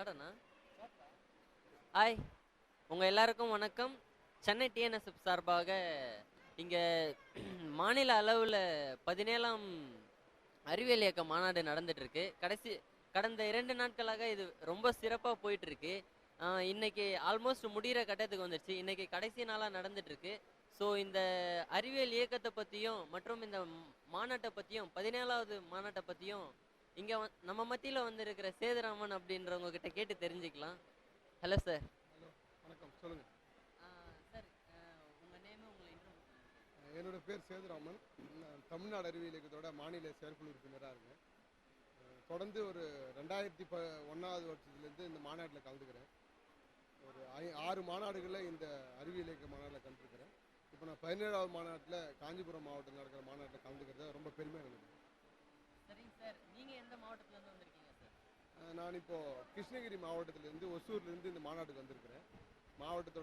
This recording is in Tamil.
சடனா ஹாய், உங்கள் எல்லாருக்கும் வணக்கம். சென்னை டிஎன்எஸ்எஃப் சார்பாக இங்கே மாநில அளவில் 17ஆம் அறிவியல் இயக்க மாநாடு நடந்துட்டு இருக்கு. கடந்த 2 நாட்களாக இது ரொம்ப சிறப்பாக போயிட்டு இருக்கு. இன்னைக்கு ஆல்மோஸ்ட் முடிகிற கட்டத்துக்கு வந்துடுச்சு. இன்னைக்கு கடைசி நாளாக நடந்துட்டு இருக்கு. ஸோ இந்த அறிவியல் இயக்கத்தை பற்றியும் மற்றும் இந்த மாநாட்டை பற்றியும் 17ஆவது மாநாட்டை பற்றியும் இங்கே நம்ம மத்தியில் வந்திருக்கிற சேதுராமன் அப்படின்றவங்க கிட்ட கேட்டு தெரிஞ்சுக்கலாம். Hello sir. ஹலோ, வணக்கம். சொல்லுங்கள். சார், உங்கள் நேமு உங்களை இன்ட்ரோடியூஸ். என்னோட பேர் சேதுராமன். நான் தமிழ்நாடு அறிவியல் இயக்கத்தோட மாநில செயற்குழு உறுப்பினராக இருக்கேன். தொடர்ந்து ஒரு 2001ஆவது வருஷத்துலேருந்து இந்த மாநாட்டில் கலந்துக்கிறேன். ஒரு 6 மாநாடுகளில் இந்த அறிவியல் இயக்க மாநாட்டில் கலந்துருக்கிறேன். இப்போ நான் 17ஆவது மாநாட்டில் காஞ்சிபுரம் மாவட்டத்தில் நடக்கிற மாநாட்டில் கலந்துக்கிறத ரொம்ப பெருமையாக நினைக்கிறேன். சரிங்க சார், நீங்கள் எந்த மாவட்டத்துலேருந்து வந்திருக்கீங்க சார்? நான் இப்போது கிருஷ்ணகிரி மாவட்டத்திலேருந்து ஒசூர்லேருந்து இந்த மாநாட்டுக்கு வந்திருக்கிறேன். மாவட்டத்தோட